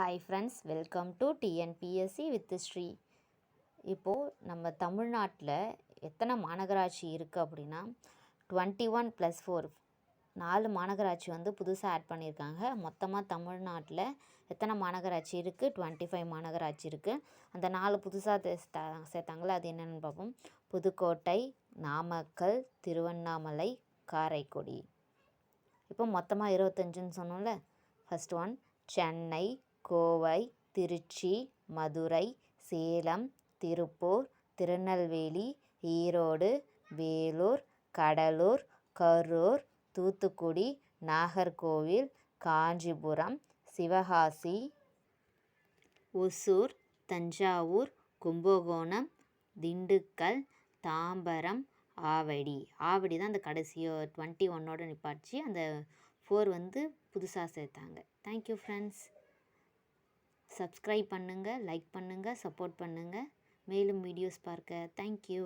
Hi friends, welcome to TNPSC with Sri. இப்போது நம்ம தமிழ்நாட்டில் எத்தனை மாநகராட்சி இருக்குது அப்படின்னா 21 + 4 4 மாநகராட்சி வந்து புதுசாக ஆட் பண்ணியிருக்காங்க. மொத்தமாக தமிழ்நாட்டில் எத்தனை மாநகராட்சி இருக்குது? 25 மாநகராட்சி இருக்குது. அந்த 4 புதுசாக சேர்த்தாங்களே, அது என்னென்னு பார்ப்போம். புதுக்கோட்டை, நாமக்கல், திருவண்ணாமலை, காரைக்குடி. இப்போ மொத்தமாக 25ன்னு சொன்னோம்ல. ஃபஸ்ட் ஒன் சென்னை, கோவை, திருச்சி, மதுரை, சேலம், திருப்பூர், திருநெல்வேலி, ஈரோடு, வேலூர், கடலூர், கரூர், தூத்துக்குடி, நாகர்கோவில், காஞ்சிபுரம், சிவகாசி, ஒசூர், தஞ்சாவூர், கும்பகோணம், திண்டுக்கல், தாம்பரம், ஆவடி தான் அந்த கடைசி 21ஓட நிப்பாட்சி. அந்த 4 வந்து புதுசாக சேர்த்தாங்க. Thank you friends. சப்ஸ்கிரைப் பண்ணுங்கள், லைக் பண்ணுங்கள், சப்போர்ட் பண்ணுங்கள். மேலும் வீடியோஸ் பார்க்க தேங்க்யூ.